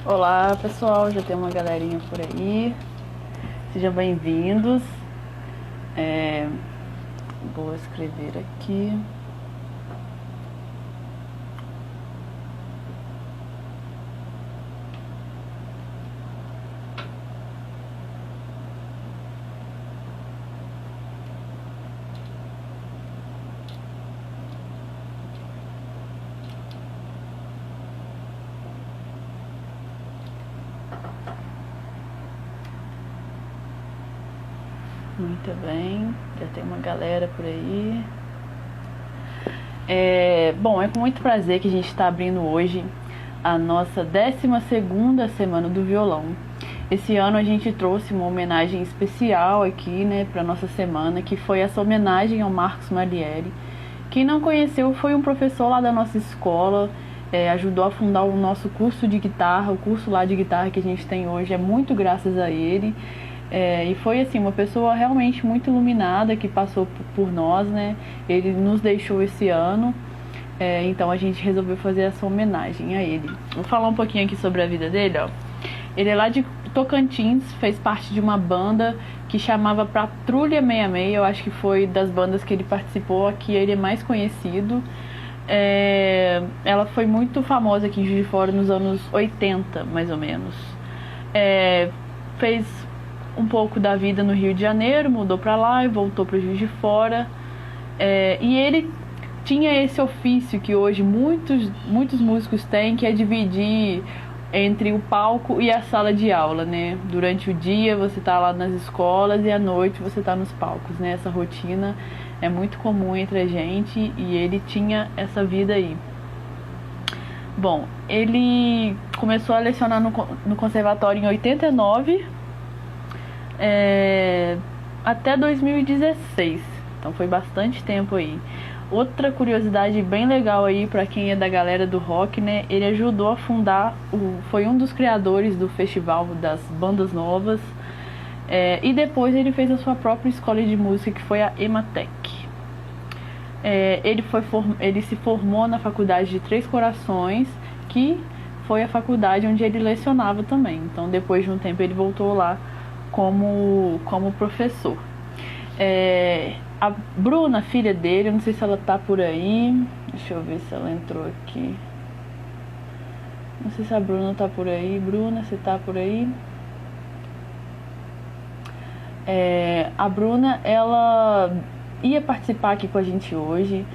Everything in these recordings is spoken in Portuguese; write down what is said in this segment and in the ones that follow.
Olá pessoal, já tem uma galerinha por aí, sejam bem-vindos. Vou escrever aqui. Muito bem, já tem uma galera por aí. Bom, é com muito prazer que a gente está abrindo hoje a nossa 12ª Semana do Violão. Esse ano a gente trouxe uma homenagem especial aqui, né, para nossa semana, que foi essa homenagem ao Marcos Malieri. Quem não conheceu foi um professor lá da nossa escola, ajudou a fundar o nosso curso de guitarra, o curso lá de guitarra que a gente tem hoje é muito graças a ele. E foi assim, uma pessoa realmente muito iluminada que passou por nós, né? Ele nos deixou esse ano, então a gente resolveu fazer essa homenagem a ele. Vou falar um pouquinho aqui sobre a vida dele, ó. Ele é lá de Tocantins, fez parte de uma banda que chamava Patrulha 66, eu acho que foi das bandas que ele participou, aqui ele é mais conhecido. Ela foi muito famosa aqui em Juiz de Fora nos anos 80, mais ou menos. Fez um pouco da vida no Rio de Janeiro, mudou pra lá e voltou para Juiz de Fora. E ele tinha esse ofício que hoje muitos músicos têm, que é dividir entre o palco e a sala de aula, né? Durante o dia você tá lá nas escolas e à noite você tá nos palcos, né? Essa rotina é muito comum entre a gente e ele tinha essa vida aí. Bom, ele começou a lecionar no conservatório em 89, até 2016, então foi bastante tempo aí. Outra curiosidade bem legal aí para quem é da galera do rock, né? Ele ajudou a fundar, foi um dos criadores do festival das bandas novas, e depois ele fez a sua própria escola de música, que foi a Ematec. Ele se formou na faculdade de Três Corações, que foi a faculdade onde ele lecionava também. Então depois de um tempo ele voltou lá como professor. A Bruna, filha dele, eu não sei se ela tá por aí. Deixa eu ver se ela entrou aqui. Não sei se a Bruna tá por aí. Bruna, você tá por aí? A Bruna, ela ia participar aqui com a gente hoje,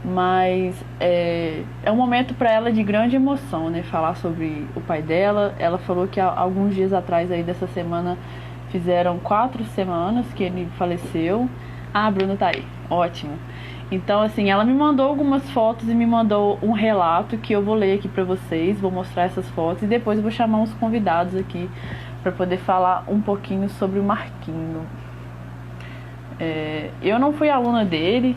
mas é um momento para ela de grande emoção, né? Falar sobre o pai dela. Ela falou que há alguns dias atrás aí dessa semana fizeram 4 semanas que ele faleceu. A Bruna tá aí, ótimo. Então, assim, ela me mandou algumas fotos e me mandou um relato que eu vou ler aqui pra vocês, vou mostrar essas fotos e depois eu vou chamar uns convidados aqui pra poder falar um pouquinho sobre o Marquinho. Eu não fui aluna dele,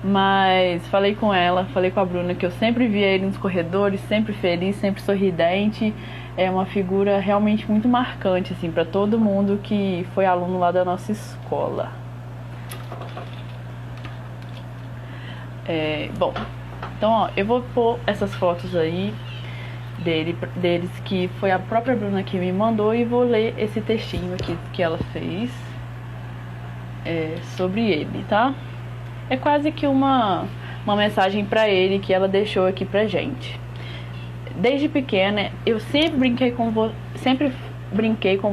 mas falei com a Bruna, que eu sempre via ele nos corredores, sempre feliz, sempre sorridente. É uma figura realmente muito marcante, assim, pra todo mundo que foi aluno lá da nossa escola. Bom, então ó, eu vou pôr essas fotos aí deles, que foi a própria Bruna que me mandou, e vou ler esse textinho aqui que ela fez sobre ele, tá? É quase que uma mensagem pra ele que ela deixou aqui pra gente. Desde pequena, eu sempre brinquei com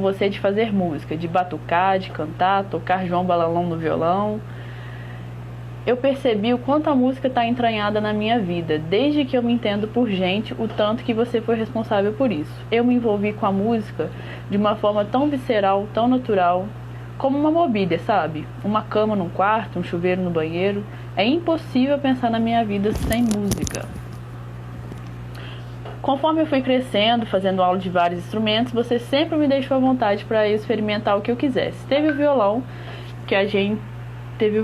você de fazer música, de batucar, de cantar, tocar João Balalão no violão. Eu percebi o quanto a música está entranhada na minha vida, desde que eu me entendo por gente, o tanto que você foi responsável por isso. Eu me envolvi com a música de uma forma tão visceral, tão natural, como uma mobília, sabe? Uma cama num quarto, um chuveiro no banheiro. É impossível pensar na minha vida sem música. Conforme eu fui crescendo, fazendo aula de vários instrumentos, você sempre me deixou à vontade para experimentar o que eu quisesse. Teve o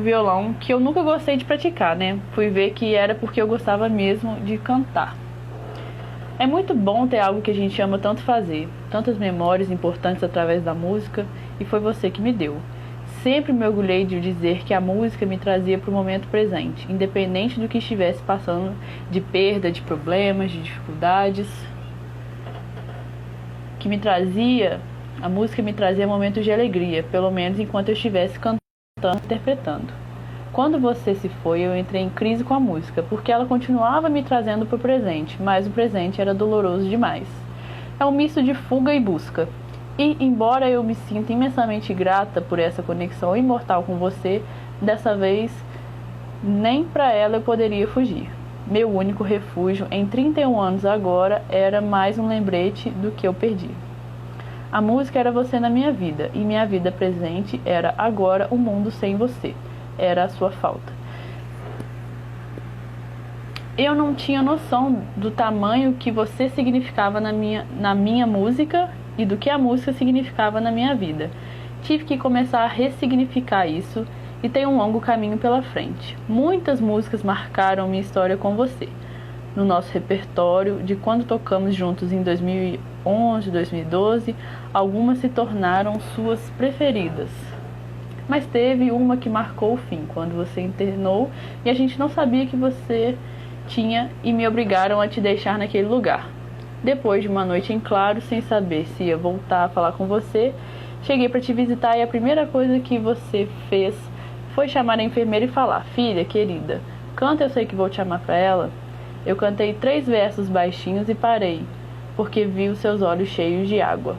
violão que eu nunca gostei de praticar, né? Fui ver que era porque eu gostava mesmo de cantar. É muito bom ter algo que a gente ama tanto fazer, tantas memórias importantes através da música, e foi você que me deu. Sempre me orgulhei de dizer que a música me trazia para o momento presente, independente do que estivesse passando, de perda, de problemas, de dificuldades. que me trazia, a música me trazia momentos de alegria, pelo menos enquanto eu estivesse cantando, interpretando. Quando você se foi, eu entrei em crise com a música, porque ela continuava me trazendo para o presente, mas o presente era doloroso demais. É um misto de fuga e busca. E, embora eu me sinta imensamente grata por essa conexão imortal com você, dessa vez, nem para ela eu poderia fugir. Meu único refúgio em 31 anos agora era mais um lembrete do que eu perdi. A música era você na minha vida, e minha vida presente era agora um mundo sem você. Era a sua falta. Eu não tinha noção do tamanho que você significava na minha música e do que a música significava na minha vida. Tive que começar a ressignificar isso e tenho um longo caminho pela frente. Muitas músicas marcaram minha história com você. No nosso repertório, de quando tocamos juntos em 2011, 2012, algumas se tornaram suas preferidas. Mas teve uma que marcou o fim, quando você internou e a gente não sabia que você tinha e me obrigaram a te deixar naquele lugar. Depois de uma noite em claro, sem saber se ia voltar a falar com você, cheguei para te visitar e a primeira coisa que você fez foi chamar a enfermeira e falar: filha, querida, canta Eu Sei Que Vou Te Amar pra ela. Eu cantei 3 versos baixinhos e parei, porque vi os seus olhos cheios de água.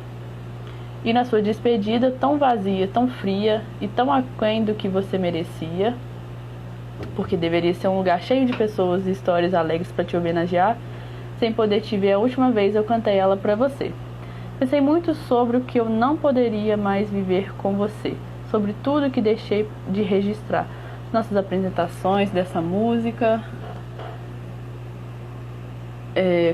E na sua despedida, tão vazia, tão fria e tão aquém do que você merecia, porque deveria ser um lugar cheio de pessoas e histórias alegres para te homenagear, sem poder te ver a última vez eu cantei ela para você. Pensei muito sobre o que eu não poderia mais viver com você, sobre tudo que deixei de registrar, nossas apresentações dessa música,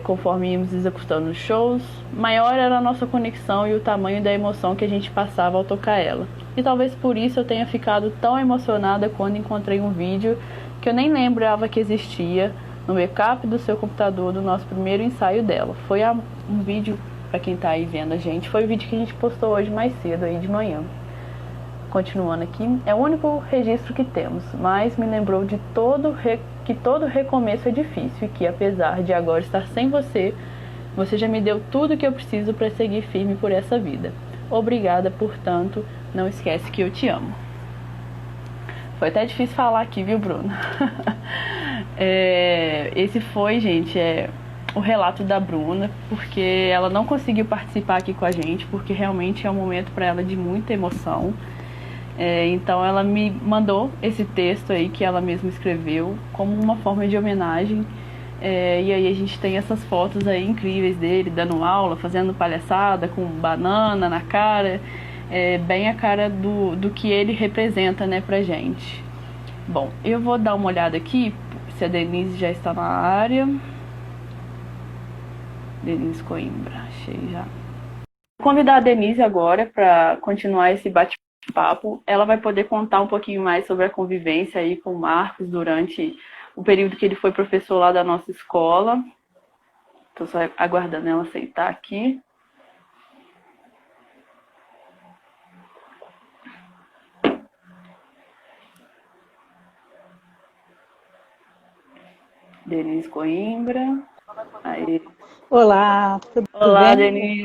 conforme íamos executando os shows, maior era a nossa conexão e o tamanho da emoção que a gente passava ao tocar ela. E talvez por isso eu tenha ficado tão emocionada quando encontrei um vídeo que eu nem lembrava que existia no backup do seu computador do nosso primeiro ensaio dela. Foi um vídeo, para quem tá aí vendo a gente, foi o vídeo que a gente postou hoje mais cedo, aí de manhã. Continuando aqui, é o único registro que temos, mas me lembrou de que todo recomeço é difícil e que, apesar de agora estar sem você, você já me deu tudo que eu preciso para seguir firme por essa vida. Obrigada, portanto, não esquece que eu te amo. Foi até difícil falar aqui, viu, Bruno? Esse foi, gente, o relato da Bruna, porque ela não conseguiu participar aqui com a gente, porque realmente é um momento para ela de muita emoção. Então ela me mandou esse texto aí que ela mesma escreveu como uma forma de homenagem, e aí a gente tem essas fotos aí incríveis dele dando aula, fazendo palhaçada com banana na cara, bem a cara do que ele representa, né, pra gente. Bom, eu vou dar uma olhada aqui se a Denise já está na área. Denise Coimbra, achei já. Vou convidar a Denise agora para continuar esse bate-papo. Ela vai poder contar um pouquinho mais sobre a convivência aí com o Marcos durante o período que ele foi professor lá da nossa escola. Estou só aguardando ela aceitar aqui. Denise Coimbra. Aí. Olá, tudo Olá, bem? Denise.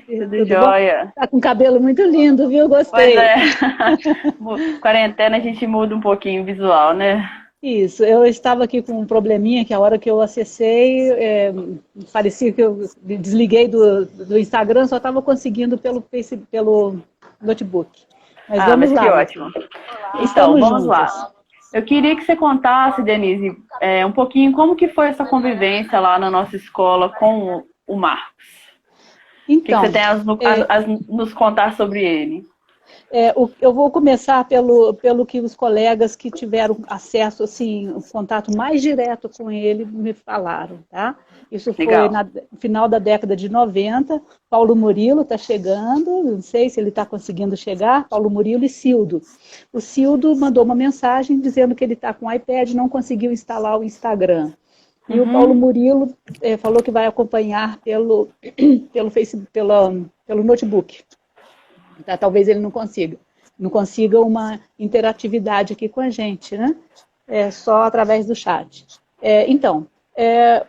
Tudo jóia? Bom? Tá com cabelo muito lindo, viu? Gostei. Pois é. Quarentena a gente muda um pouquinho o visual, né? Isso, eu estava aqui com um probleminha que a hora que eu acessei, parecia que eu desliguei do Instagram, só estava conseguindo pelo notebook. Mas vamos mas lá. que ótimo. Então, vamos lá. Eu queria que você contasse, Denise, um pouquinho como que foi essa convivência lá na nossa escola com o Marcos. Então, o que você tem a nos contar sobre ele? Eu vou começar pelo que os colegas que tiveram acesso, assim, o contato mais direto com ele me falaram, tá? Isso foi no final da década de 90, Paulo Murilo está chegando, não sei se ele está conseguindo chegar, Paulo Murilo e Cildo. O Cildo mandou uma mensagem dizendo que ele está com o iPad e não conseguiu instalar o Instagram. E o Paulo Murilo falou que vai acompanhar pelo notebook. Tá? Talvez ele não consiga uma interatividade aqui com a gente, né? Só através do chat.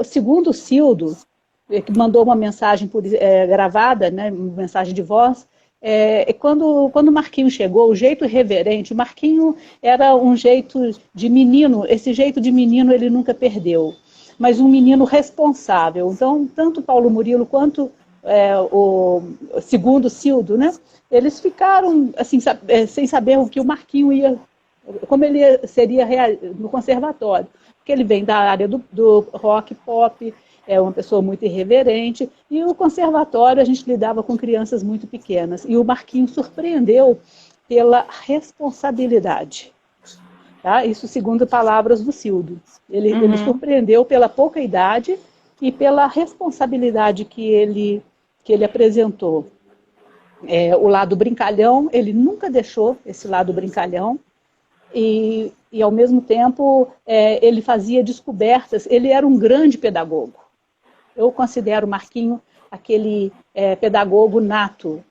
Segundo o Cildo, que mandou uma mensagem gravada, né, uma mensagem de voz. Quando o Marquinho chegou, o jeito irreverente, o Marquinho era um jeito de menino, esse jeito de menino ele nunca perdeu, mas um menino responsável. Então, tanto Paulo Murilo quanto o segundo Cildo, né, eles ficaram assim, sem saber o que o Marquinho como ele seria no conservatório, porque ele vem da área do rock pop, é uma pessoa muito irreverente, e o conservatório a gente lidava com crianças muito pequenas, e o Marquinhos surpreendeu pela responsabilidade. Tá? Isso segundo palavras do Cildo. Ele surpreendeu pela pouca idade e pela responsabilidade que ele apresentou. O lado brincalhão, ele nunca deixou esse lado brincalhão, e ao mesmo tempo ele fazia descobertas, ele era um grande pedagogo. Eu considero o Marquinho aquele pedagogo nato.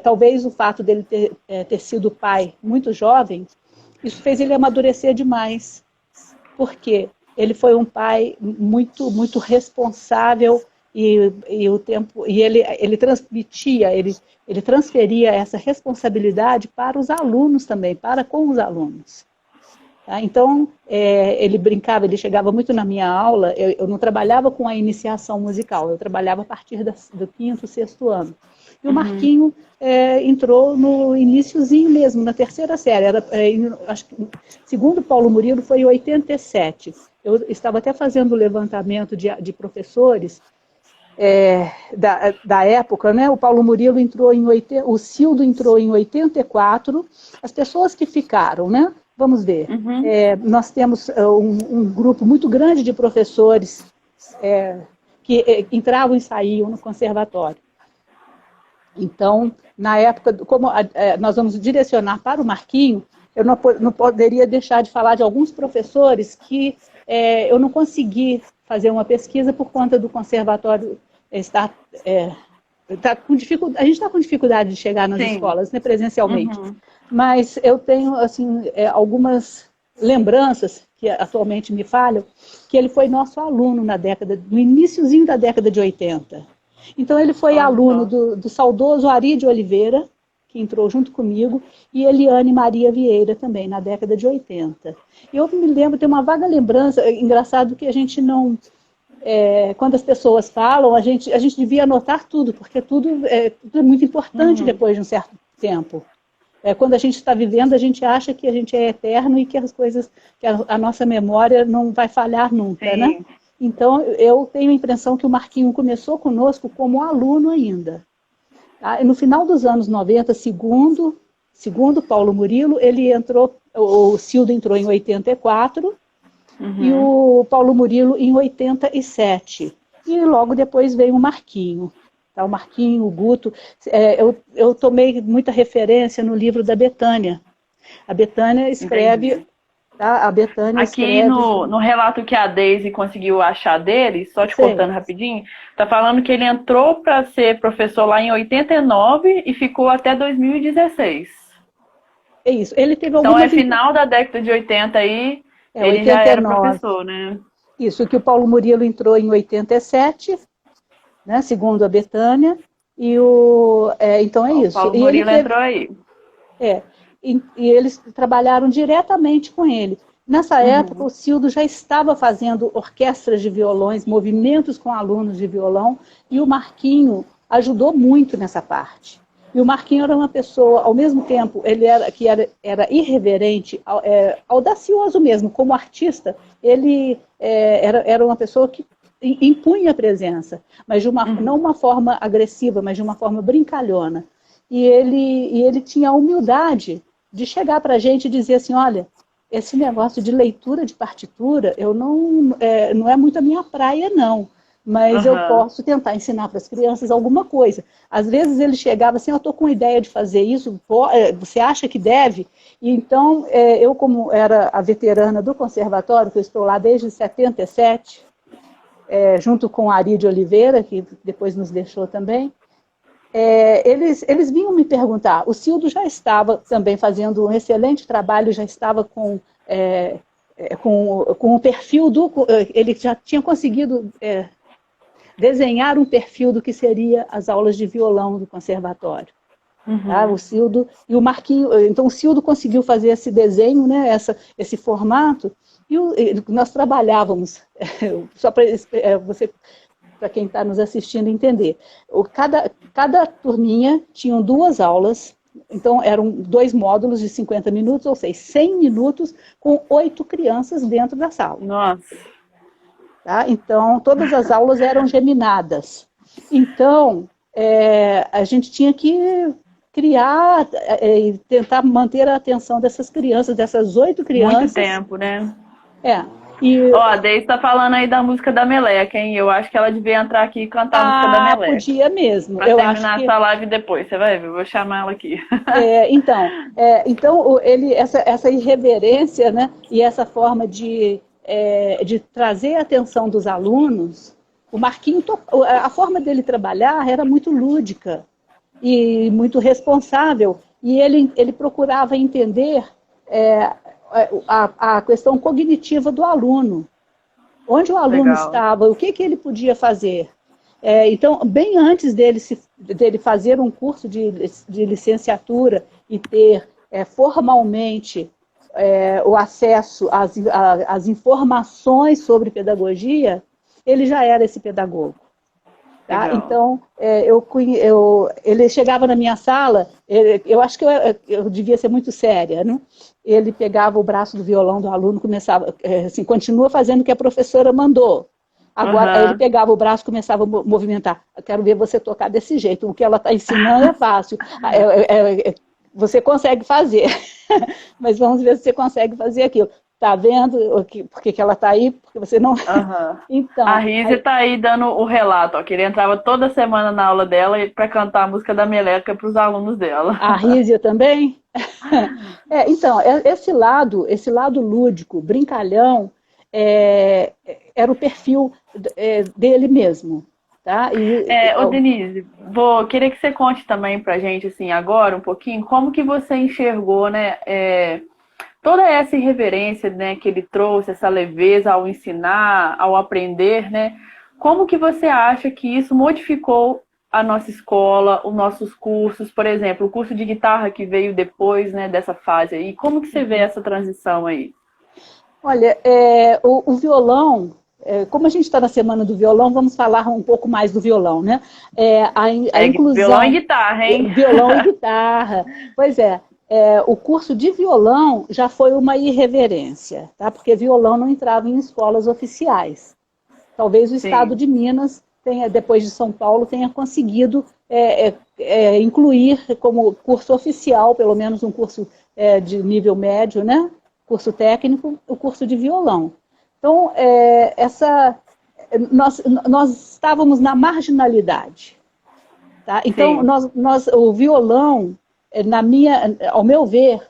Talvez o fato dele ter sido pai muito jovem, isso fez ele amadurecer demais. Porque ele foi um pai muito, muito responsável e ele transmitia, ele transferia essa responsabilidade para os alunos também, para com os alunos. Tá? Então, ele brincava, ele chegava muito na minha aula, eu não trabalhava com a iniciação musical, eu trabalhava a partir do 5º, 6º ano. E o Marquinho entrou no iniciozinho mesmo, na 3ª série, acho que, segundo Paulo Murilo, foi em 87. Eu estava até fazendo o levantamento de professores da época, né? O Paulo Murilo entrou o Cildo entrou em 84, as pessoas que ficaram, né? Vamos ver, nós temos um grupo muito grande de professores que entravam e saíam no conservatório. Então, na época, como nós vamos direcionar para o Marquinho, eu não poderia deixar de falar de alguns professores que eu não consegui fazer uma pesquisa por conta do conservatório estar... a gente está com dificuldade de chegar nas escolas, né, presencialmente. Mas eu tenho assim, algumas lembranças que atualmente me falham, que ele foi nosso aluno no iniciozinho da década de 80. Então ele foi aluno do saudoso Ari de Oliveira, que entrou junto comigo, e Eliane Maria Vieira também, na década de 80. E eu me lembro, tem uma vaga lembrança, engraçado que a gente não... quando as pessoas falam, a gente devia anotar tudo, porque tudo é muito importante depois de um certo tempo. Quando a gente está vivendo, a gente acha que a gente é eterno e que as coisas, que a nossa memória não vai falhar nunca, né? Então, eu tenho a impressão que o Marquinho começou conosco como aluno ainda. Tá? No final dos anos 90, segundo Paulo Murilo, o Cildo entrou em 84, e o Paulo Murilo em 87. E logo depois veio o Marquinho. Tá, o Marquinho, o Guto, eu tomei muita referência no livro da Betânia. A Betânia escreve... Tá, a Betânia escreve... no relato que a Deise conseguiu achar dele, só te cortando rapidinho, tá falando que ele entrou para ser professor lá em 89 e ficou até 2016. É isso. Ele teve algumas... Então final da década de 80 aí, ele 89. Já era professor, né? Isso, que o Paulo Murilo entrou em 87... Né, segundo a Betânia, então é isso. O Paulo Murilo entrou aí. E eles trabalharam diretamente com ele. Nessa época, o Cildo já estava fazendo orquestras de violões, movimentos com alunos de violão, e o Marquinho ajudou muito nessa parte. E o Marquinho era uma pessoa, ao mesmo tempo, ele era irreverente, audacioso mesmo, como artista, ele era uma pessoa que impunha a presença, mas não uma forma agressiva, mas de uma forma brincalhona. E ele tinha a humildade de chegar para a gente e dizer assim, olha, esse negócio de leitura de partitura, não é muito a minha praia, não. Mas eu posso tentar ensinar para as crianças alguma coisa. Às vezes ele chegava assim, eu estou com ideia de fazer isso, você acha que deve? E então, eu como era a veterana do conservatório, que eu estou lá desde 77, junto com a Ari de Oliveira, que depois nos deixou também, eles vinham me perguntar. O Cildo já estava também fazendo um excelente trabalho, já estava com o perfil ele já tinha conseguido desenhar um perfil do que seria as aulas de violão do conservatório. Tá? O Cildo e o Marquinho, então o Cildo conseguiu fazer esse desenho, né, esse formato, e nós trabalhávamos, só para para quem está nos assistindo entender, cada turminha tinham 2 aulas, então eram 2 módulos de 50 minutos, ou seja, 100 minutos com 8 crianças dentro da sala. Nossa! Tá? Então, todas as aulas eram geminadas. Então, a gente tinha que criar e tentar manter a atenção dessas crianças, dessas 8 crianças. Muito tempo, né? Ó, a Deise tá falando aí da música da Meleca, hein? Eu acho que ela devia entrar aqui e cantar a música da Meleca. Podia mesmo. Pra terminar essa live depois, você vai ver, eu vou chamar ela aqui. Então essa irreverência, né, e essa forma de trazer a atenção dos alunos, o Marquinho, a forma dele trabalhar era muito lúdica e muito responsável, e ele procurava entender a questão cognitiva do aluno, onde o aluno estava, o que ele podia fazer. Então, bem antes dele fazer um curso de licenciatura e ter formalmente o acesso às informações sobre pedagogia, ele já era esse pedagogo. Tá? Então, ele chegava na minha sala, eu acho que eu devia ser muito séria, né? Ele pegava o braço do violão do aluno, começava, assim, continua fazendo o que a professora mandou. Agora, aí ele pegava o braço e começava a movimentar. Eu quero ver você tocar desse jeito. O que ela está ensinando é fácil. Você consegue fazer. Mas vamos ver se você consegue fazer aquilo. Tá vendo por que ela está aí? Porque você não... Então, a Rízia está aí dando o relato, ó, que ele entrava toda semana na aula dela para cantar a música da Meleca para os alunos dela. A Rízia também? Então, esse lado lúdico, brincalhão, era o perfil dele mesmo. Tá? Denise, queria que você conte também pra gente, assim, agora um pouquinho, como que você enxergou, né, toda essa irreverência, né, que ele trouxe, essa leveza ao ensinar, ao aprender, né? Como que você acha que isso modificou a nossa escola, os nossos cursos, por exemplo, o curso de guitarra que veio depois, né, dessa fase aí? Como que você vê essa transição aí? Olha, o violão, como a gente está na Semana do Violão, vamos falar um pouco mais do violão, né? A inclusão... Violão e guitarra, hein? Violão e guitarra. Pois o curso de violão já foi uma irreverência, tá? Porque violão não entrava em escolas oficiais. Talvez o Estado de Minas, depois de São Paulo, tenha conseguido incluir como curso oficial, pelo menos um curso de nível médio, né? Curso técnico, o curso de violão. Então, nós estávamos na marginalidade. Tá? Então, o violão... ao meu ver,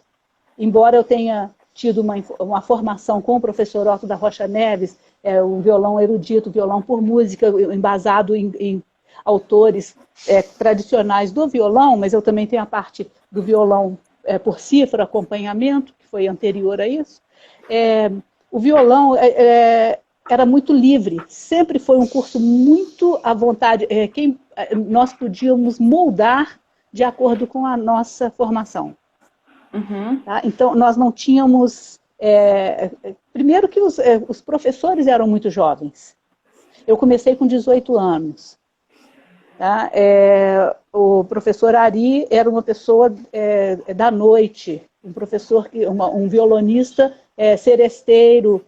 embora eu tenha tido uma formação com o professor Otto da Rocha Neves, um violão erudito, violão por música, embasado em autores tradicionais do violão, mas eu também tenho a parte do violão por cifra, acompanhamento, que foi anterior a isso. O violão era muito livre, sempre foi um curso muito à vontade, nós podíamos moldar de acordo com a nossa formação. Tá? Então, nós não tínhamos... primeiro que os professores eram muito jovens. Eu comecei com 18 anos. Tá? O professor Ari era uma pessoa da noite, um professor, um violonista seresteiro.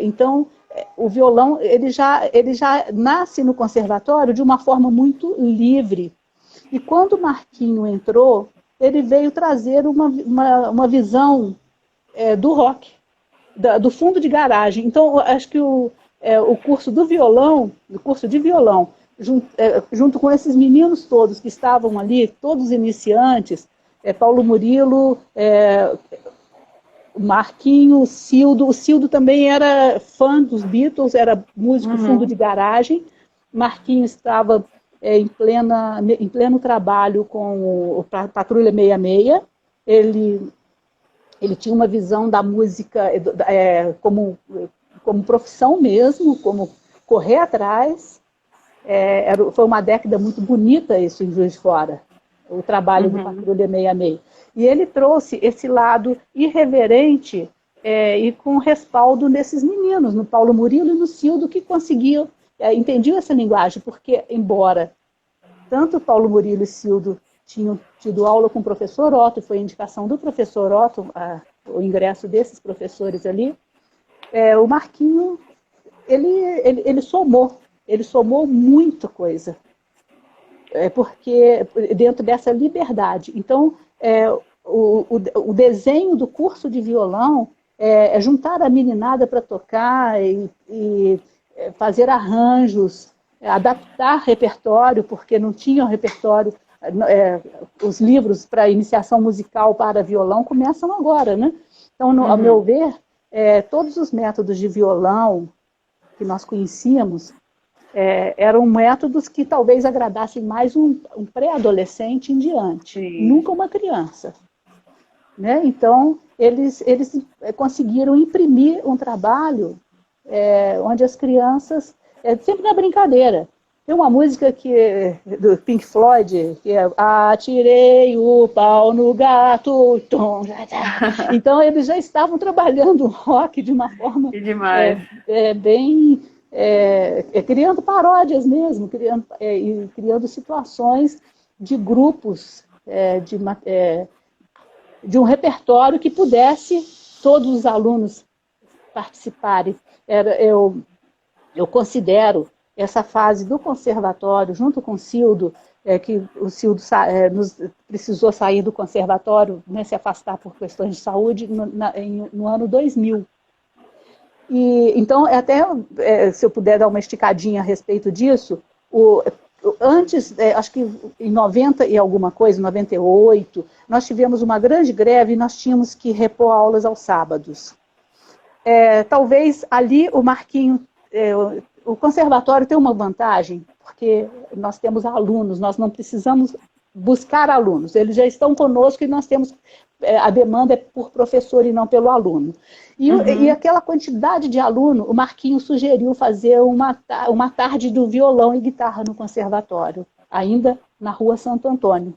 Então, o violão ele já nasce no conservatório de uma forma muito livre. E quando o Marquinho entrou, ele veio trazer uma visão do rock, do fundo de garagem. Então, acho que o curso do violão, o curso de violão, junto com esses meninos todos que estavam ali, todos iniciantes, Paulo Murilo, Marquinho, o Cildo também era fã dos Beatles, era músico fundo de garagem. Marquinho estava em pleno trabalho com o Patrulha 66. Ele tinha uma visão da música como profissão mesmo, como correr atrás. foi uma década muito bonita isso em Juiz de Fora, o trabalho do Patrulha 66. E ele trouxe esse lado irreverente e com respaldo nesses meninos, no Paulo Murilo e no Cildo, que conseguiam, entendiam essa linguagem, porque, embora tanto Paulo Murilo e Cildo tinham tido aula com o professor Otto, foi indicação do professor Otto, o ingresso desses professores ali, o Marquinho, ele somou muita coisa, porque dentro dessa liberdade. Então, o desenho do curso de violão é juntar a meninada para tocar e fazer arranjos, adaptar repertório, porque não tinha repertório. Os livros para iniciação musical para violão começam agora, né? Então, ao meu ver, todos os métodos de violão que nós conhecíamos eram métodos que talvez agradassem mais um pré-adolescente em diante, nunca uma criança. Né? Então, eles conseguiram imprimir um trabalho onde as crianças, sempre na brincadeira. Tem uma música do Pink Floyd, que é Atirei o pau no gato, tom, então eles já estavam trabalhando o rock de uma forma bem... criando paródias mesmo, criando situações de grupos, de um repertório que pudesse todos os alunos participarem. Eu considero essa fase do conservatório, junto com o Cildo, que o Cildo precisou sair do conservatório, né, se afastar por questões de saúde, no ano 2000. Então, até se eu puder dar uma esticadinha a respeito disso, antes, acho que em 90 e alguma coisa, 98, nós tivemos uma grande greve e nós tínhamos que repor aulas aos sábados. Talvez ali o Marquinho... o conservatório tem uma vantagem, porque nós temos alunos, nós não precisamos buscar alunos, eles já estão conosco e nós temos, a demanda é por professor e não pelo aluno. E aquela quantidade de aluno, o Marquinho sugeriu fazer uma tarde do violão e guitarra no conservatório, ainda na Rua Santo Antônio.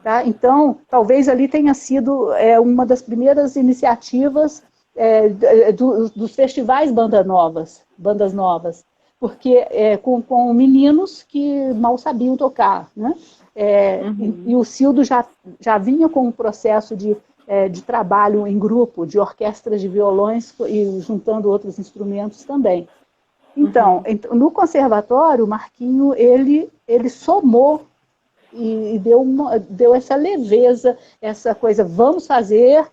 Tá? Então, talvez ali tenha sido uma das primeiras iniciativas dos festivais bandas novas, porque com meninos que mal sabiam tocar, né? E o Cildo já vinha com um processo de trabalho em grupo, de orquestras de violões e juntando outros instrumentos também. Então, no conservatório, o Marquinho, ele somou e deu essa leveza, essa coisa, vamos fazer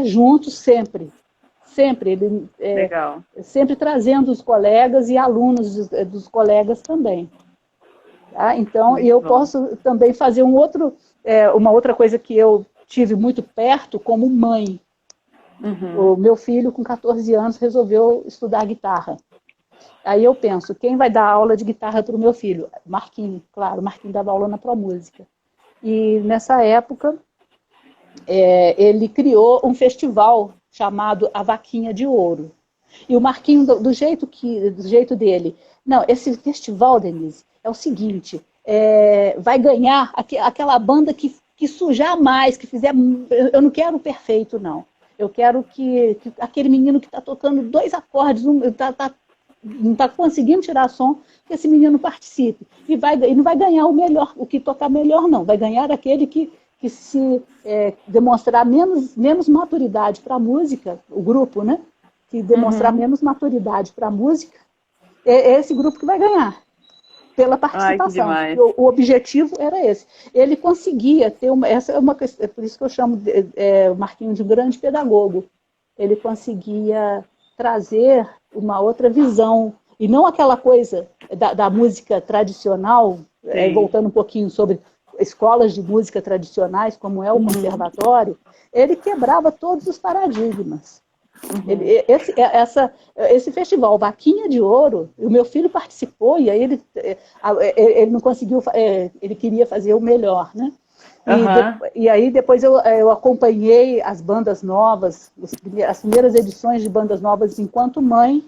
juntos sempre. Sempre, Legal. Sempre trazendo os colegas e alunos dos colegas também. Tá? Então, eu posso também fazer uma outra coisa que eu tive muito perto como mãe. O meu filho, com 14 anos, resolveu estudar guitarra. Aí eu penso, quem vai dar aula de guitarra para o meu filho? Marquinho, claro, Marquinho dava aula na ProMúsica. E nessa época, ele criou um festival chamado A Vaquinha de Ouro. E o Marquinho, do jeito dele, não, esse festival, Denise, é o seguinte, vai ganhar aquela banda que sujar mais, que fizer... Eu não quero o perfeito, não. Eu quero que aquele menino que está tocando 2 acordes, não está conseguindo tirar som, que esse menino participe. E não vai ganhar o melhor, o que tocar melhor, não. Vai ganhar aquele que se demonstrar menos maturidade para a música, o grupo, né? Que demonstrar menos maturidade para a música, é esse grupo que vai ganhar, pela participação. O objetivo era esse. Ele conseguia ter essa é uma questão, por isso que eu chamo o Marquinhos de um grande pedagogo. Ele conseguia trazer uma outra visão, e não aquela coisa da música tradicional, voltando um pouquinho sobre escolas de música tradicionais, como é o conservatório, ele quebrava todos os paradigmas. Esse festival, Vaquinha de Ouro, o meu filho participou, e aí ele não conseguiu, ele queria fazer o melhor, né? E aí depois eu acompanhei as bandas novas, as primeiras edições de bandas novas enquanto mãe,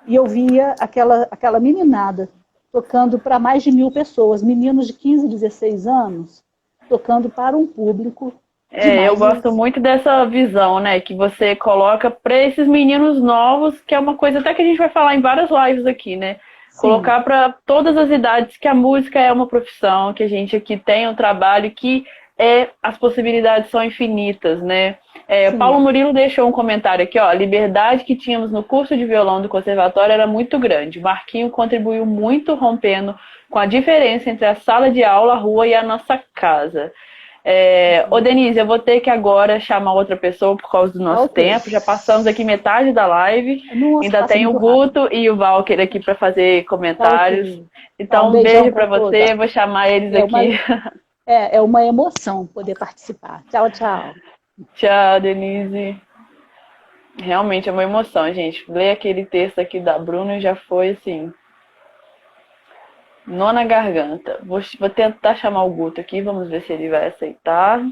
e eu via aquela meninada tocando para mais de 1.000 pessoas, meninos de 15, 16 anos, tocando para um público de mais eu gosto muito dessa visão, né, que você coloca para esses meninos novos, que é uma coisa até que a gente vai falar em várias lives aqui, né? Sim. Colocar para todas as idades que a música é uma profissão, que a gente aqui tem um trabalho que as possibilidades são infinitas, né? Paulo Murilo deixou um comentário aqui, ó, a liberdade que tínhamos no curso de violão do conservatório era muito grande. Marquinho contribuiu muito rompendo com a diferença entre a sala de aula, a rua e a nossa casa. Ô Denise, eu vou ter que agora chamar outra pessoa por causa do nosso tempo. Já passamos aqui metade da live. Nossa, ainda tem o Guto rápido. E o Valker aqui para fazer comentários. Então, um beijo para você. Vou chamar eles aqui. É uma emoção poder participar. Tchau, tchau. Tchau, Denise. Realmente é uma emoção, gente. Ler aquele texto aqui da Bruna já foi assim... nó na garganta. Vou tentar chamar o Guto aqui, vamos ver se ele vai aceitar.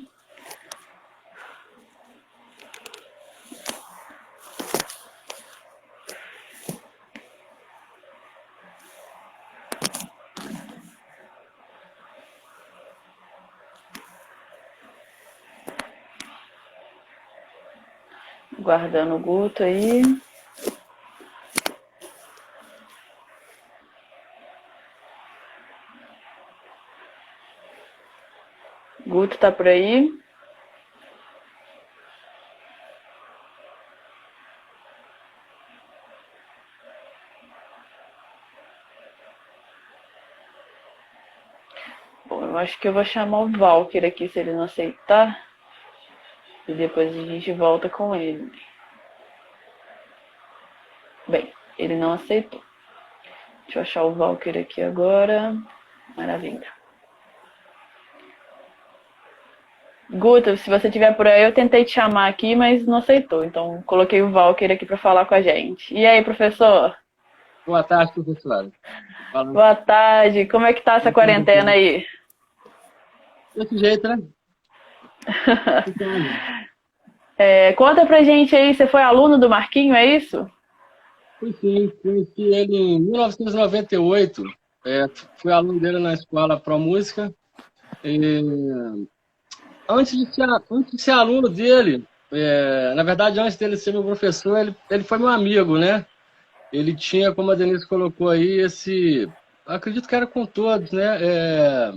Guardando o Guto aí. Guto tá por aí? Bom, eu acho que eu vou chamar o Valker aqui, se ele não aceitar. E depois a gente volta com ele. Bem, ele não aceitou. Deixa eu achar o Valker aqui agora. Maravilha. Guto, se você estiver por aí, eu tentei te chamar aqui, mas não aceitou. Então, coloquei o Valker aqui para falar com a gente. E aí, professor? Boa tarde, professora. Boa tarde. Como é que tá essa quarentena aí? Desse jeito, né? Conta pra gente aí, você foi aluno do Marquinho, é isso? Fui sim, conheci ele em 1998. Fui aluno dele na escola Pro Música. Antes de ser aluno dele, na verdade, antes dele ser meu professor, ele foi meu amigo, né? Ele tinha, como a Denise colocou aí, acredito que era com todos, né?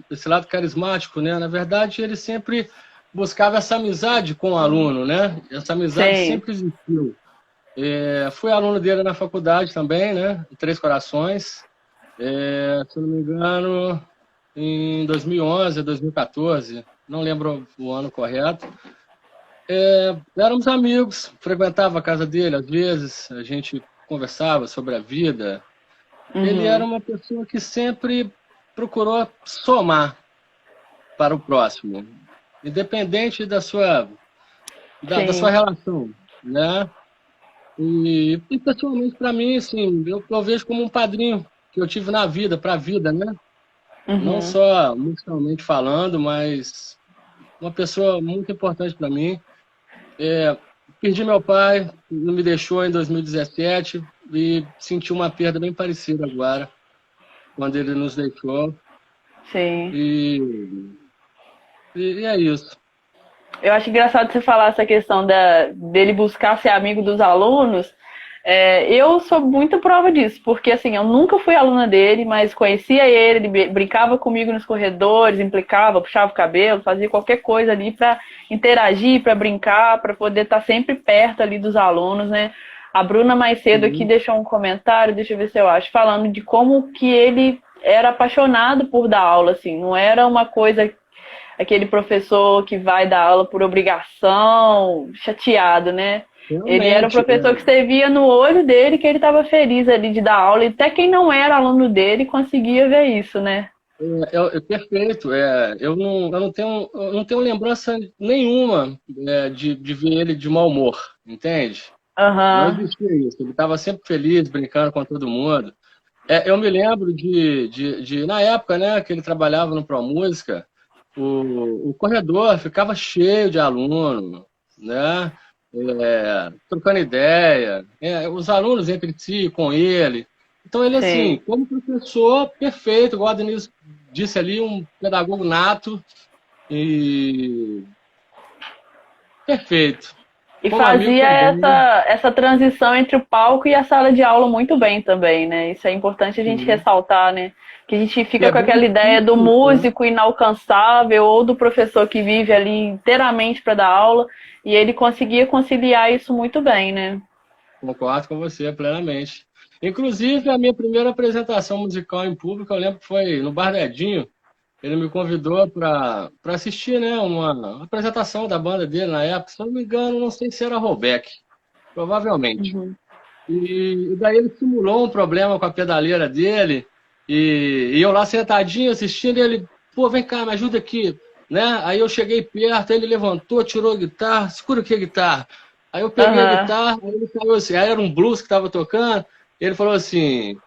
Esse lado carismático, né? Na verdade, ele sempre buscava essa amizade com o aluno, né? Essa amizade sempre existiu. Fui aluno dele na faculdade também, né? Em Três Corações. Se eu não me engano, em 2011, 2014. Não lembro o ano correto. Éramos amigos, frequentava a casa dele às vezes, a gente conversava sobre a vida. Uhum. Ele era uma pessoa que sempre procurou somar para o próximo, independente da sua relação, né? E pessoalmente, para mim, assim, eu vejo como um padrinho que eu tive na vida, para a vida, né? Uhum. Não só musicalmente falando, mas uma pessoa muito importante para mim. Perdi meu pai, não me deixou em 2017 e senti uma perda bem parecida agora, quando ele nos deixou. Sim. E é isso. Eu acho engraçado você falar essa questão dele buscar ser amigo dos alunos. Eu sou muito prova disso, porque assim, eu nunca fui aluna dele, mas conhecia ele brincava comigo nos corredores, implicava, puxava o cabelo, fazia qualquer coisa ali para interagir, para brincar, para poder estar sempre perto ali dos alunos, né? A Bruna mais cedo aqui deixou um comentário, deixa eu ver se eu acho, falando de como que ele era apaixonado por dar aula, assim, não era uma coisa, aquele professor que vai dar aula por obrigação, chateado, né? Realmente, ele era um professor que você via no olho dele que ele estava feliz ali de dar aula, e até quem não era aluno dele conseguia ver isso, né? Perfeito. Eu não tenho lembrança nenhuma de ver ele de mau humor, entende? Uhum. Não existia isso. Ele estava sempre feliz, brincando com todo mundo. Eu me lembro na época, né, que ele trabalhava no Pro Música, o corredor ficava cheio de aluno, né? trocando ideia, os alunos entre si, com ele. Então ele, assim, Sim. como professor, perfeito, igual a Denise disse ali, um pedagogo nato e perfeito. E Como amigo fazia também. essa transição entre o palco e a sala de aula muito bem também, né? Isso é importante a gente Sim. ressaltar, né? Que a gente E fica é com bem aquela ideia do difícil, né? músico inalcançável ou do professor que vive ali inteiramente para dar aula, e ele conseguia conciliar isso muito bem, né? Concordo com você plenamente. Inclusive, a minha primeira apresentação musical em público, eu lembro que foi no Bar do Edinho. Ele me convidou para assistir, né, uma apresentação da banda dele na época. Se eu não me engano, não sei se era Robeck, provavelmente. Uhum. E daí ele simulou um problema com a pedaleira dele, e eu lá sentadinho assistindo, e ele, pô, vem cá, me ajuda aqui, né? Aí eu cheguei perto, aí ele levantou, tirou a guitarra, segura aqui a guitarra. Aí eu peguei a Aham. guitarra, aí ele falou assim, aí era um blues que estava tocando, e ele falou assim,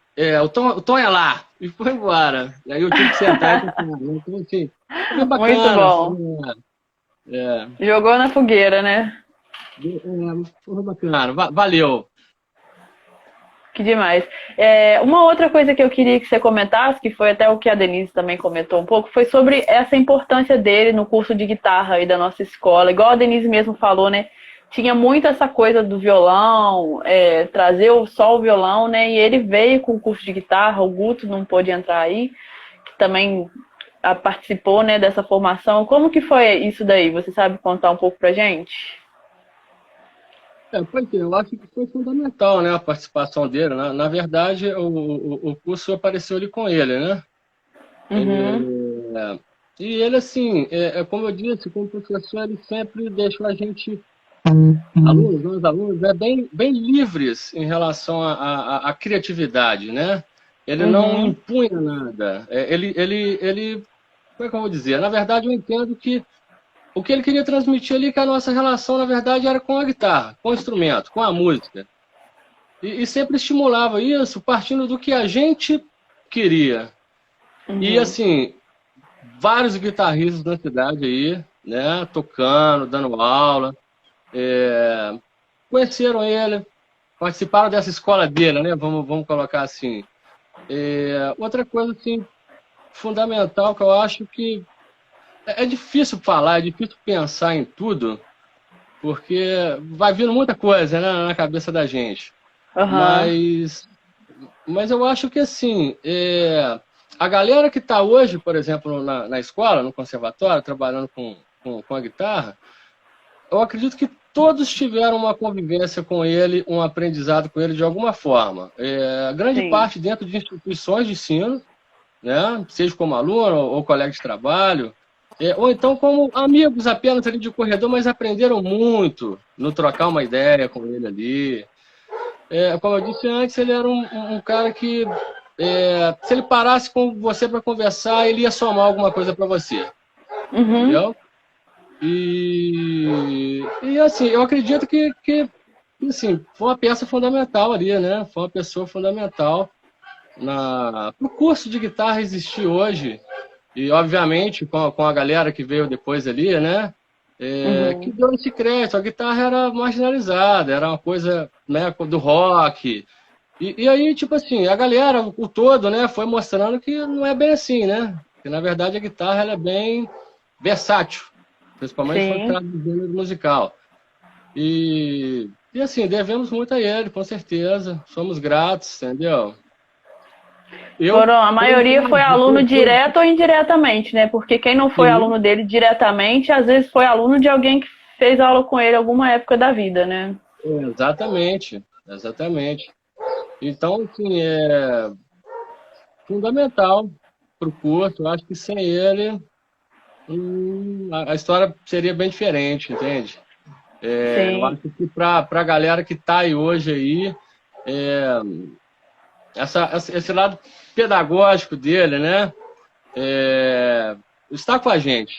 o tom é lá, e foi embora. E aí eu tive que sentar e continuar. Então, assim, foi bem Muito bacana, bom. é, Jogou na fogueira, né? foi bacana, valeu. Que demais. Uma outra coisa que eu queria que você comentasse, que foi até o que a Denise também comentou um pouco, foi sobre essa importância dele no curso de guitarra aí da nossa escola. Igual a Denise mesmo falou, né? Tinha muito essa coisa do violão, trazer só o violão, né? E ele veio com o curso de guitarra, o Guto não pôde entrar aí, que também participou, né, dessa formação. Como que foi isso daí? Você sabe contar um pouco pra gente? Pois é, eu acho que foi fundamental, né, a participação dele. Na verdade, o curso apareceu ali com ele, né? Uhum, E ele, assim, como eu disse, como professor, ele sempre deixou a gente, nós alunos, bem livres em relação à criatividade, né? Ele não uhum, impunha nada. Como é que eu vou dizer? Na verdade, eu entendo que o que ele queria transmitir ali, é que a nossa relação, na verdade, era com a guitarra, com o instrumento, com a música. E sempre estimulava isso partindo do que a gente queria. E, uhum. assim, vários guitarristas da cidade aí, né, tocando, dando aula, conheceram ele, participaram dessa escola dele, né, vamos colocar assim. Outra coisa, assim, fundamental que eu acho que é difícil falar, é difícil pensar em tudo, porque vai vindo muita coisa, né, na cabeça da gente. Aham. Mas eu acho que, assim, a galera que está hoje, por exemplo, na escola, no conservatório, trabalhando com a guitarra, eu acredito que todos tiveram uma convivência com ele, um aprendizado com ele de alguma forma. Grande Sim. parte dentro de instituições de ensino, né, seja como aluno ou colega de trabalho, ou então como amigos apenas ali de corredor, mas aprenderam muito no trocar uma ideia com ele ali. Como eu disse antes, ele era um cara que, se ele parasse com você para conversar, ele ia somar alguma coisa para você, Uhum. entendeu? Assim, eu acredito que assim, foi uma peça fundamental ali, né? Foi uma pessoa fundamental para o curso de guitarra existir hoje. E, obviamente, com a galera que veio depois ali, né? Que Uhum. deu esse crédito. A guitarra era marginalizada, era uma coisa, né, do rock. E aí, tipo assim, a galera, o todo, né, foi mostrando que não é bem assim, né? Que, na verdade, a guitarra ela é bem versátil, principalmente quando Sim. trata do gênero musical. Assim, devemos muito a ele, com certeza. Somos gratos, entendeu? Eu, A foi um maioria foi prazer. aluno direto ou indiretamente, né? Porque quem não foi Sim, aluno dele diretamente, às vezes foi aluno de alguém que fez aula com ele em alguma época da vida, né? exatamente, exatamente. Então, assim, é fundamental para o curso. Eu acho que sem ele, a história seria bem diferente, entende? Eu Sim, acho que para a galera que está aí hoje aí, esse lado pedagógico dele, né? Está com a gente,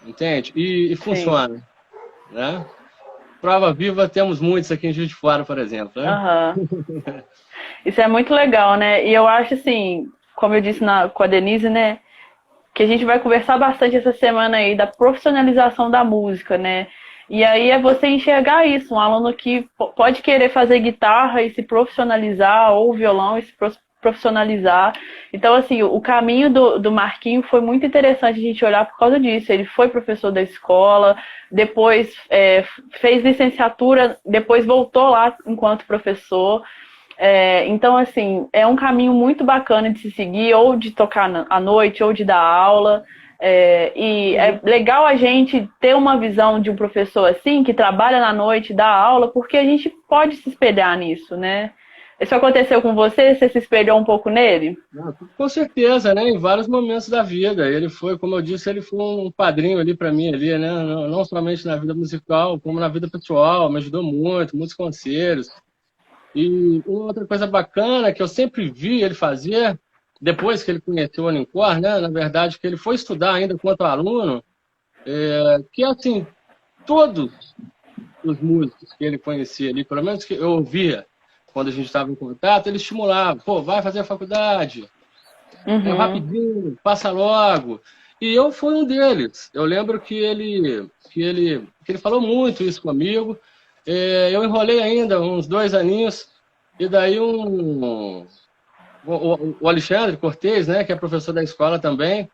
entende? E sim. funciona, né? Prova viva temos muitos aqui em Juiz de Fora, por exemplo, né? Aham. Isso é muito legal, né? E eu acho assim, como eu disse com a Denise, né? Que a gente vai conversar bastante essa semana aí da profissionalização da música, né? E aí é você enxergar isso, um aluno que pode querer fazer guitarra e se profissionalizar, ou violão e se profissionalizar. Então, assim, o caminho do Marquinho foi muito interessante a gente olhar por causa disso. Ele foi professor da escola, depois fez licenciatura, depois voltou lá enquanto professor. Então, assim, é um caminho muito bacana de se seguir, ou de tocar à noite, ou de dar aula. E é legal a gente ter uma visão de um professor assim, que trabalha na noite, dá aula, porque a gente pode se espelhar nisso, né? Isso aconteceu com você? Você se espelhou um pouco nele? Com certeza, né? Em vários momentos da vida. Ele foi, como eu disse, ele foi um padrinho ali para mim, ali, né? Não somente na vida musical, como na vida pessoal. Me ajudou muito, muitos conselhos. E uma outra coisa bacana que eu sempre vi ele fazer, depois que ele conheceu o Alencar, né? Na verdade, que ele foi estudar ainda enquanto aluno, que assim, todos os músicos que ele conhecia ali, pelo menos que eu ouvia, quando a gente estava em contato, ele estimulava, pô, vai fazer a faculdade, rapidinho, passa logo. E eu fui um deles. Eu lembro que ele falou muito isso comigo. Eu enrolei ainda uns 2 aninhos, e daí o Alexandre Cortez, né, que é professor da escola também,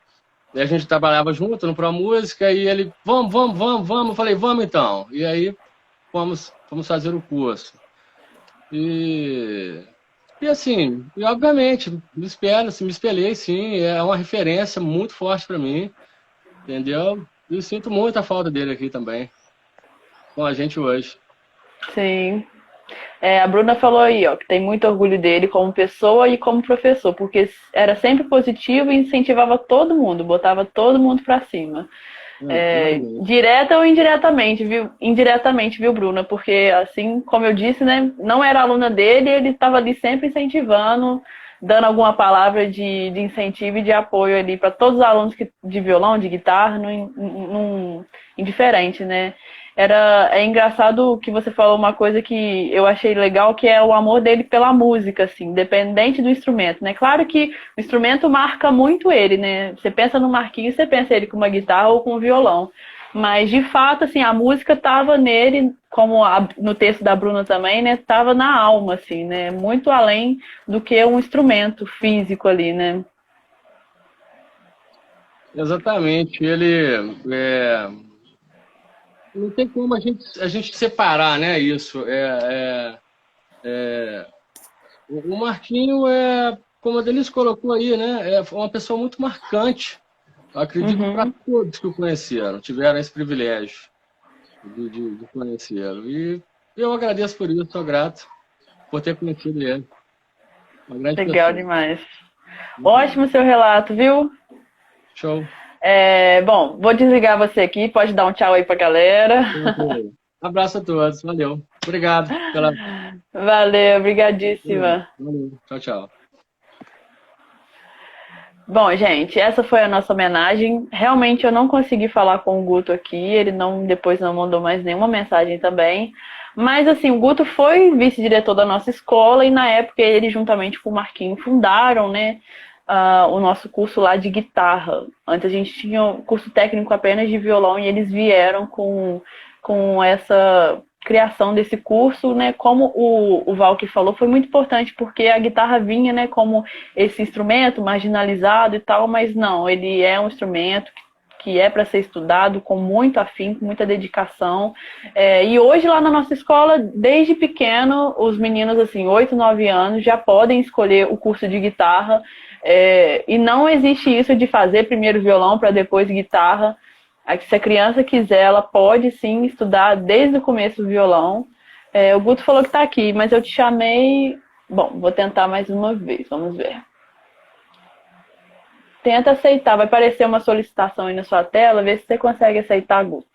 e a gente trabalhava junto no Pro Música, e ele, vamos. Eu falei, vamos então. E aí fomos fazer o curso. E assim, e obviamente, me espelhei, sim, é uma referência muito forte para mim, entendeu? E sinto muito a falta dele aqui também, com a gente hoje. Sim. A Bruna falou aí, ó, que tem muito orgulho dele como pessoa e como professor, porque era sempre positivo e incentivava todo mundo, botava todo mundo para cima. Direta ou indiretamente, viu? Indiretamente, viu, Bruna? Porque, assim, como eu disse, né, não era aluna dele, ele estava ali sempre incentivando, dando alguma palavra de incentivo e de apoio ali para todos os alunos de violão, de guitarra, indiferente, né? É engraçado que você falou uma coisa que eu achei legal, que é o amor dele pela música, assim, independente do instrumento, né? Claro que o instrumento marca muito ele, né? Você pensa no Marquinhos, você pensa ele com uma guitarra ou com um violão. Mas, de fato, assim, a música estava nele, como no texto da Bruna também, né? Estava na alma, assim, né? Muito além do que um instrumento físico ali, né? Exatamente. Ele... não tem como a gente separar, né, isso. O Marquinho como a Denise colocou aí, né, é uma pessoa muito marcante. Eu acredito para todos que o conheceram, tiveram esse privilégio de conhecê-lo. E eu agradeço por isso, sou grato por ter conhecido ele. Legal demais. Ótimo seu relato, viu? Show. Bom, vou desligar você aqui, pode dar um tchau aí pra galera. Abraço a todos, valeu. Obrigado. Valeu, obrigadíssima. Valeu. Tchau. Bom, gente, essa foi a nossa homenagem. Realmente eu não consegui falar com o Guto aqui, ele depois não mandou mais nenhuma mensagem também. Mas assim, o Guto foi vice-diretor da nossa escola e na época ele juntamente com o Marquinho fundaram, né, o nosso curso lá de guitarra. Antes a gente tinha um curso técnico apenas de violão e eles vieram com essa criação desse curso, né? Como o Valky falou, foi muito importante porque a guitarra vinha, né, como esse instrumento marginalizado e tal, mas não, ele é um instrumento que é para ser estudado com muito afinco, com muita dedicação. E hoje lá na nossa escola, desde pequeno, os meninos, assim, 8, 9 anos, já podem escolher o curso de guitarra. E não existe isso de fazer primeiro violão para depois guitarra. Se a criança quiser, ela pode sim estudar desde o começo o violão. O Guto falou que está aqui, mas eu te chamei... Bom, vou tentar mais uma vez, vamos ver. Tenta aceitar, vai aparecer uma solicitação aí na sua tela, vê se você consegue aceitar, Guto.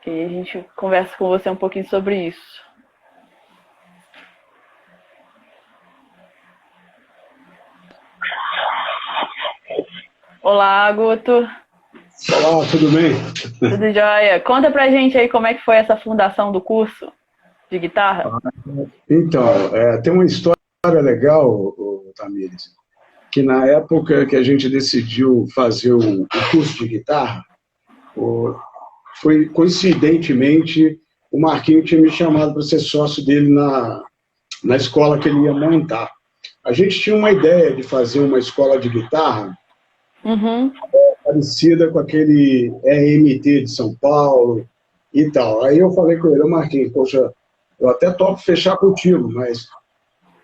Que a gente conversa com você um pouquinho sobre isso. Olá, Guto. Olá, tudo bem? Tudo jóia. Conta pra gente aí como é que foi essa fundação do curso de guitarra. Então, tem uma história legal, Tamires, que na época que a gente decidiu fazer o curso de guitarra, coincidentemente, o Marquinho tinha me chamado para ser sócio dele na escola que ele ia montar. A gente tinha uma ideia de fazer uma escola de guitarra parecida com aquele EMT de São Paulo e tal. Aí eu falei com ele, Marquinhos, poxa, eu até topo fechar contigo, mas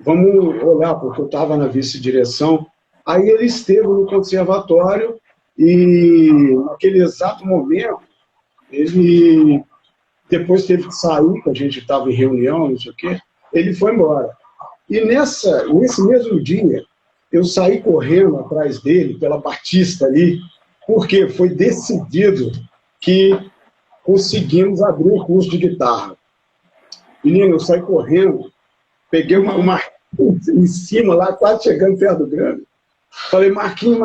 vamos olhar, porque eu estava na vice-direção. Aí ele esteve no conservatório e, naquele exato momento, ele depois teve que sair, que a gente estava em reunião, não sei o quê, ele foi embora. E nesse mesmo dia, eu saí correndo atrás dele, pela Batista ali, porque foi decidido que conseguimos abrir um curso de guitarra. Menino, eu saí correndo, peguei uma em cima lá, quase chegando perto do Grêmio. Falei, Marquinhos,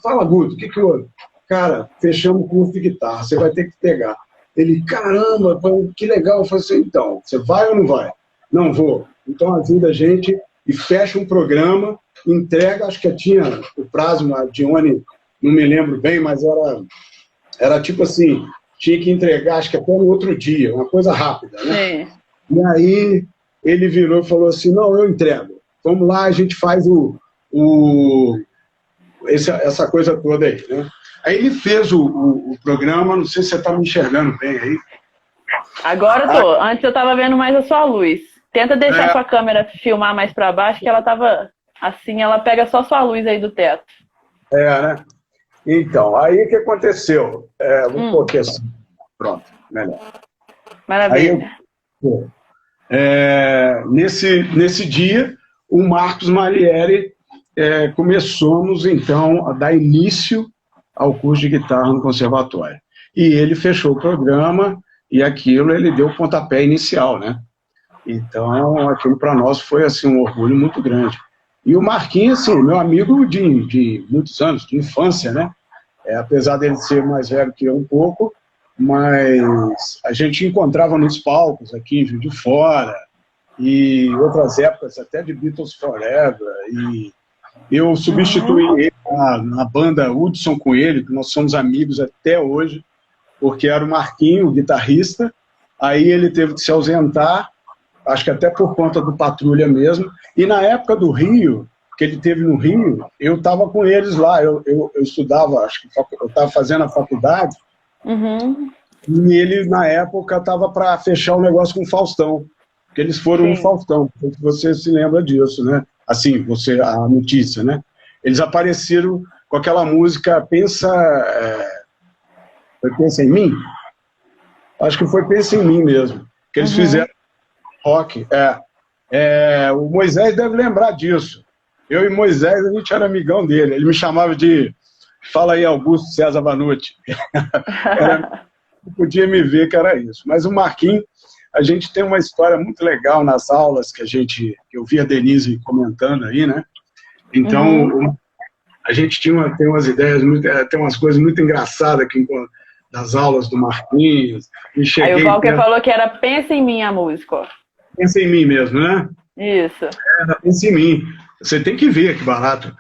fala, Guto, o que houve? Cara, fechamos o curso de guitarra, você vai ter que pegar. Ele, caramba, que legal. Eu falei assim, então, você vai ou não vai? Não vou. Então ajuda a gente e fecha um programa, entrega, acho que tinha o prazo, a Dione, não me lembro bem, mas era tipo assim, tinha que entregar, acho que até no outro dia, uma coisa rápida, né? É. E aí ele virou e falou assim, não, eu entrego. Vamos lá, a gente faz essa coisa toda aí, né? Aí ele fez o programa, não sei se você está me enxergando bem aí. Agora eu tô. Antes eu estava vendo mais a sua luz. Tenta deixar sua câmera filmar mais para baixo, que ela tava assim, ela pega só sua luz aí do teto. Né? Então, aí o que aconteceu? Vou colocar assim. Pronto, melhor. Maravilha. Nesse dia, o Marcos Malieri começamos, então, a dar início ao curso de guitarra no conservatório. E ele fechou o programa e aquilo ele deu o pontapé inicial, né? Então, aquilo para nós foi assim, um orgulho muito grande. E o Marquinhos, assim, meu amigo de muitos anos, de infância, né? Apesar dele ser mais velho que eu um pouco, mas a gente encontrava nos palcos aqui em Juiz de Fora, e outras épocas até de Beatles Forever, e eu substituí ele na banda Hudson Coelho, que nós somos amigos até hoje, porque era o Marquinho, o guitarrista, aí ele teve que se ausentar, acho que até por conta do Patrulha mesmo, e na época do Rio, que ele teve no Rio, eu estava com eles lá, eu estudava, acho que eu estava fazendo a faculdade, e ele, na época, estava para fechar o negócio com o Faustão, porque eles foram no Faustão, você se lembra disso, né? Assim, a notícia, né? Eles apareceram com aquela música Pensa em Mim? Acho que foi Pensa em Mim mesmo, que eles fizeram rock. O Moisés deve lembrar disso. Eu e Moisés, a gente era amigão dele. Ele me chamava de Fala aí, Augusto César Vanucci. Não podia me ver que era isso. Mas o Marquinhos, a gente tem uma história muito legal nas aulas que eu vi a Denise comentando aí, né? Então, a gente tem umas ideias, tem umas coisas muito engraçadas aqui das aulas do Marquinhos. Aí o Walker falou que era Pensa em Mim a música. Pensa em Mim mesmo, né? Isso. Pensa em Mim. Você tem que ver que barato.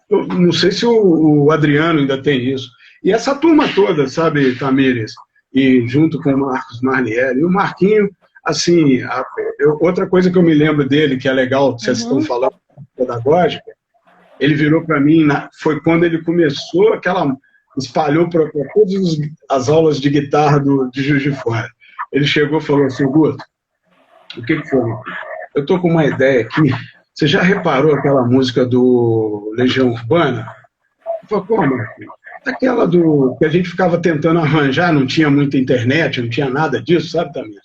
Eu não sei se o Adriano ainda tem isso. E essa turma toda, sabe, Tamires? E junto com o Marcos Marlieri. E o Marquinho, assim, outra coisa que eu me lembro dele, que é legal, vocês estão falando, pedagógica, ele virou para mim, foi quando ele começou espalhou para todas as aulas de guitarra de Juiz de Fora. Ele chegou e falou assim, Guto, o que foi? Eu estou com uma ideia aqui. Você já reparou aquela música do Legião Urbana? Eu falei, como? Aquela que a gente ficava tentando arranjar, não tinha muita internet, não tinha nada disso, sabe, Tamir?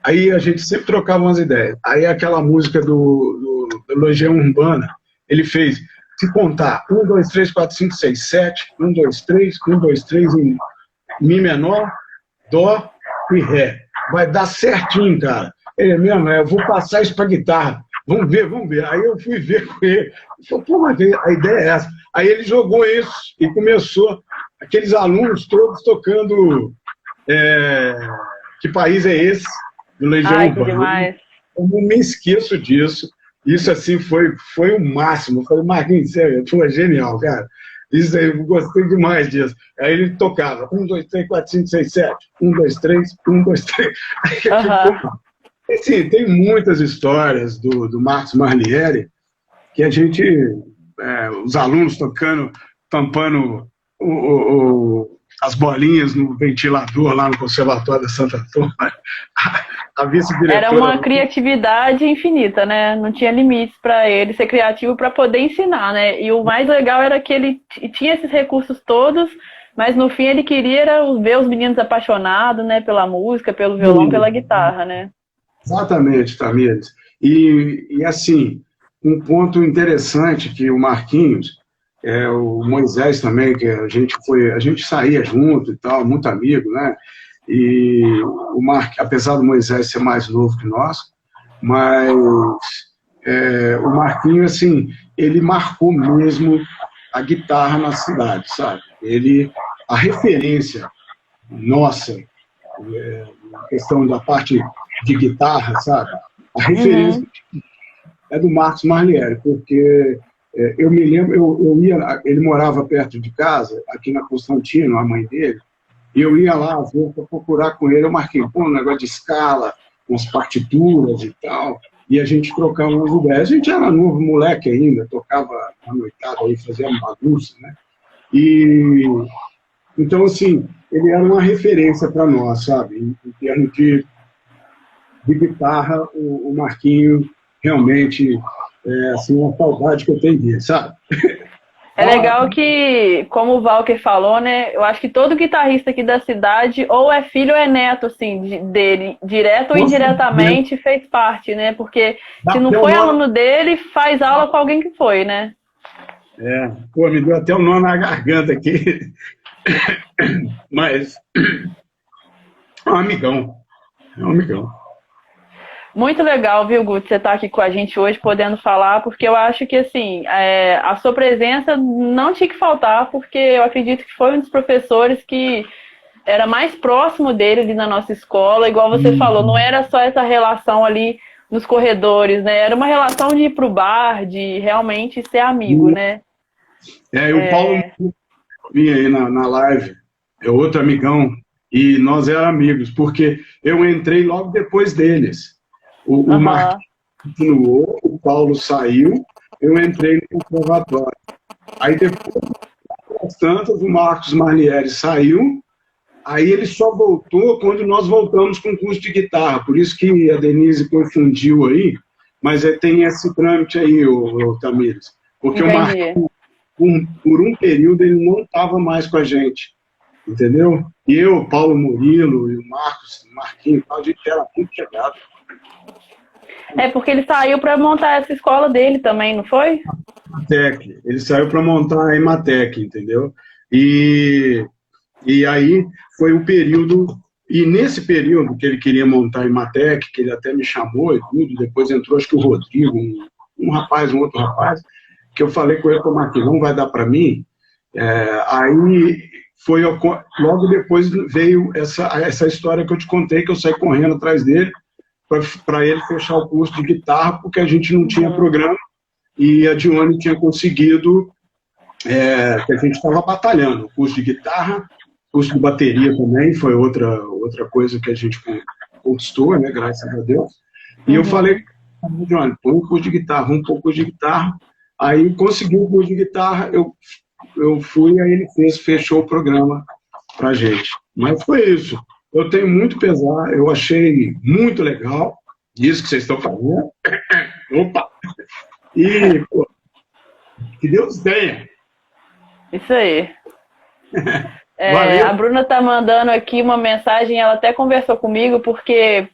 Aí a gente sempre trocava umas ideias. Aí aquela música do Legião Urbana, ele fez, se contar, 1, 2, 3, 4, 5, 6, 7, 1, 2, 3, 1, 2, 3 em Mi menor, Dó e Ré. Vai dar certinho, cara. Ele mesmo, eu vou passar isso para guitarra. Vamos ver. Aí eu fui ver com ele. Ele falou, pô, mas a ideia é essa. Aí ele jogou isso e começou, aqueles alunos todos tocando Que País é Esse? Do Legião Urbana. Eu não me esqueço disso. Isso, assim, foi o máximo. Eu falei, Marquinhos, sério, foi genial, cara. Isso aí, eu gostei demais disso. Aí ele tocava 1, 2, 3, 4, 5, 6, 7. 1, 2, 3, 1, 2, 3. Aí ficou. Assim, tem muitas histórias do Marcos Marliere que a gente, os alunos tocando, tampando as bolinhas no ventilador lá no Conservatório da Santo Antônio. A vice-diretora... Era uma criatividade infinita, né? Não tinha limites para ele ser criativo para poder ensinar, né? E o mais legal era que ele tinha esses recursos todos, mas no fim ele queria ver os meninos apaixonados, né? Pela música, pelo violão, pela guitarra, né? Exatamente, Tamires. E assim, um ponto interessante que o Marquinhos, o Moisés também, que a gente saía junto e tal, muito amigo, né? E apesar do Moisés ser mais novo que nós, mas o Marquinhos, assim, ele marcou mesmo a guitarra na cidade, sabe? A referência nossa, a questão da parte de guitarra, sabe? A referência é do Marcos Marliere, porque eu me lembro, ele morava perto de casa, aqui na Constantino, a mãe dele, e eu ia lá, às vezes, para procurar com ele, eu marquei um negócio de escala, umas partituras e tal, e a gente trocava umas ideias. A gente era novo, moleque ainda, tocava na noitada aí, fazia uma bagunça, né? Então, assim, ele era uma referência para nós, sabe? Em termos de guitarra, o Marquinho realmente assim, uma saudade que eu tenho dele, sabe? É legal que, como o Walker falou, né? Eu acho que todo guitarrista aqui da cidade, ou é filho ou é neto, assim, dele, direto ou indiretamente, fez parte, né? Porque se não foi aluno dele, faz aula com alguém que foi, né? Pô, me deu até um nó na garganta aqui. Mas é um amigão. Muito legal, viu, Guto, você estar aqui com a gente hoje, podendo falar, porque eu acho que, assim, a sua presença não tinha que faltar, porque eu acredito que foi um dos professores que era mais próximo dele ali na nossa escola, igual você falou, não era só essa relação ali nos corredores, né? Era uma relação de ir pro bar, de realmente ser amigo, né? E o Paulo vinha aí na live, é outro amigão, e nós éramos amigos, porque eu entrei logo depois deles. O Marquinhos continuou, o Paulo saiu, eu entrei no conservatório. Aí depois, das tantas, o Marcos Marliere saiu, aí ele só voltou quando nós voltamos com o curso de guitarra, por isso que a Denise confundiu aí, mas tem esse trâmite aí, o Tamires, porque o Marquinhos, por um período, ele não estava mais com a gente, entendeu? E eu, Paulo Murilo e o Marquinhos, a gente era muito chegado. Porque ele saiu para montar essa escola dele também, não foi? Imatec. Ele saiu para montar a Imatec, entendeu? E aí foi o período... E nesse período que ele queria montar a Imatec, que ele até me chamou e tudo, depois entrou, acho que o Rodrigo, um outro rapaz, que eu falei com ele, que o Marquinhos não vai dar para mim. Aí foi... Logo depois veio essa história que eu te contei, que eu saí correndo atrás dele, para ele fechar o curso de guitarra, porque a gente não tinha programa, e a Dione tinha conseguido, que a gente estava batalhando, o curso de guitarra, curso de bateria também, foi outra coisa que a gente conquistou, né, graças a Deus. E eu falei, Dione, põe um curso de guitarra, vamos pôr um curso de guitarra. Aí consegui o curso de guitarra, eu fui, aí ele fechou o programa pra gente. Mas foi isso. Eu tenho muito pesar, eu achei muito legal isso que vocês estão fazendo. Opa! E, pô, que Deus tenha. Isso aí. A Bruna tá mandando aqui uma mensagem, ela até conversou comigo, porque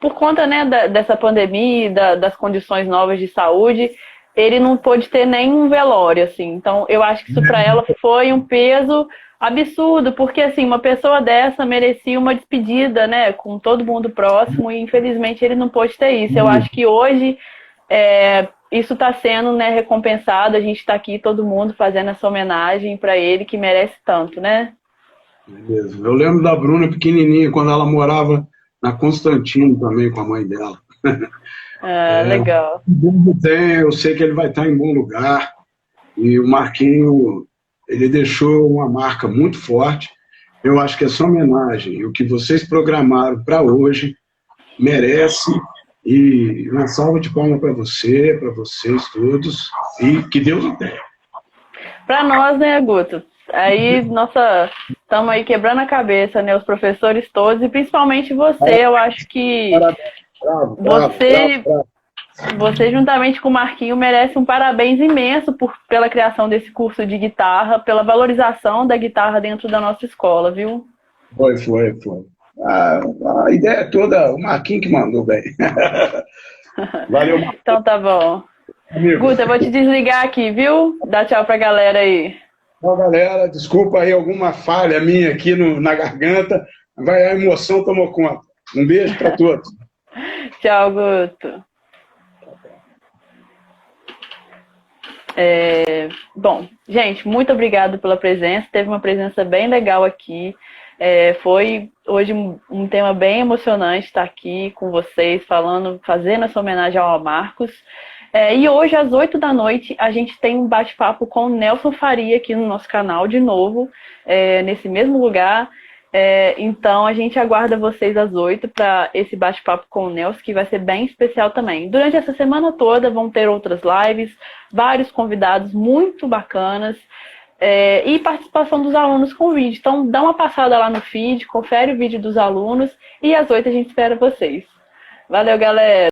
por conta, né, dessa pandemia, das condições novas de saúde, ele não pôde ter nenhum velório, assim. Então, eu acho que isso para ela foi um peso absurdo, porque assim, uma pessoa dessa merecia uma despedida, né, com todo mundo próximo, e infelizmente ele não pôde ter isso. Eu acho que hoje isso está sendo, né, recompensado, a gente está aqui, todo mundo fazendo essa homenagem para ele, que merece tanto, né? Beleza. Eu lembro da Bruna pequenininha, quando ela morava na Constantino também, com a mãe dela. Legal. Eu sei que ele vai estar em bom lugar, e o Marquinho ele deixou uma marca muito forte. Eu acho que essa homenagem, o que vocês programaram para hoje, merece. E uma salva de palmas para você, para vocês todos. E que Deus o tenha. Para nós, né, Guto? Aí, estamos aí quebrando a cabeça, né? Os professores todos, e principalmente você, eu acho que você, juntamente com o Marquinho, merece um parabéns imenso pela criação desse curso de guitarra, pela valorização da guitarra dentro da nossa escola, viu? Foi. A ideia toda, o Marquinho que mandou bem. Valeu, Marquinho. Então tá bom. Amigo. Guto, eu vou te desligar aqui, viu? Dá tchau pra galera aí. Então, galera, desculpa aí alguma falha minha aqui na garganta. A emoção tomou conta. Um beijo para todos. Tchau, Guto. Bom, gente, muito obrigado pela presença. Teve uma presença bem legal aqui. Foi hoje um tema bem emocionante estar aqui com vocês, fazendo essa homenagem ao Marcos. E hoje, às 8 da noite, a gente tem um bate-papo com o Nelson Faria aqui no nosso canal de novo, nesse mesmo lugar. Então, a gente aguarda vocês às 8 para esse bate-papo com o Nelson, que vai ser bem especial também. Durante essa semana toda vão ter outras lives, vários convidados muito bacanas, e participação dos alunos com vídeo. Então, dá uma passada lá no feed, confere o vídeo dos alunos, e às 8 a gente espera vocês. Valeu, galera!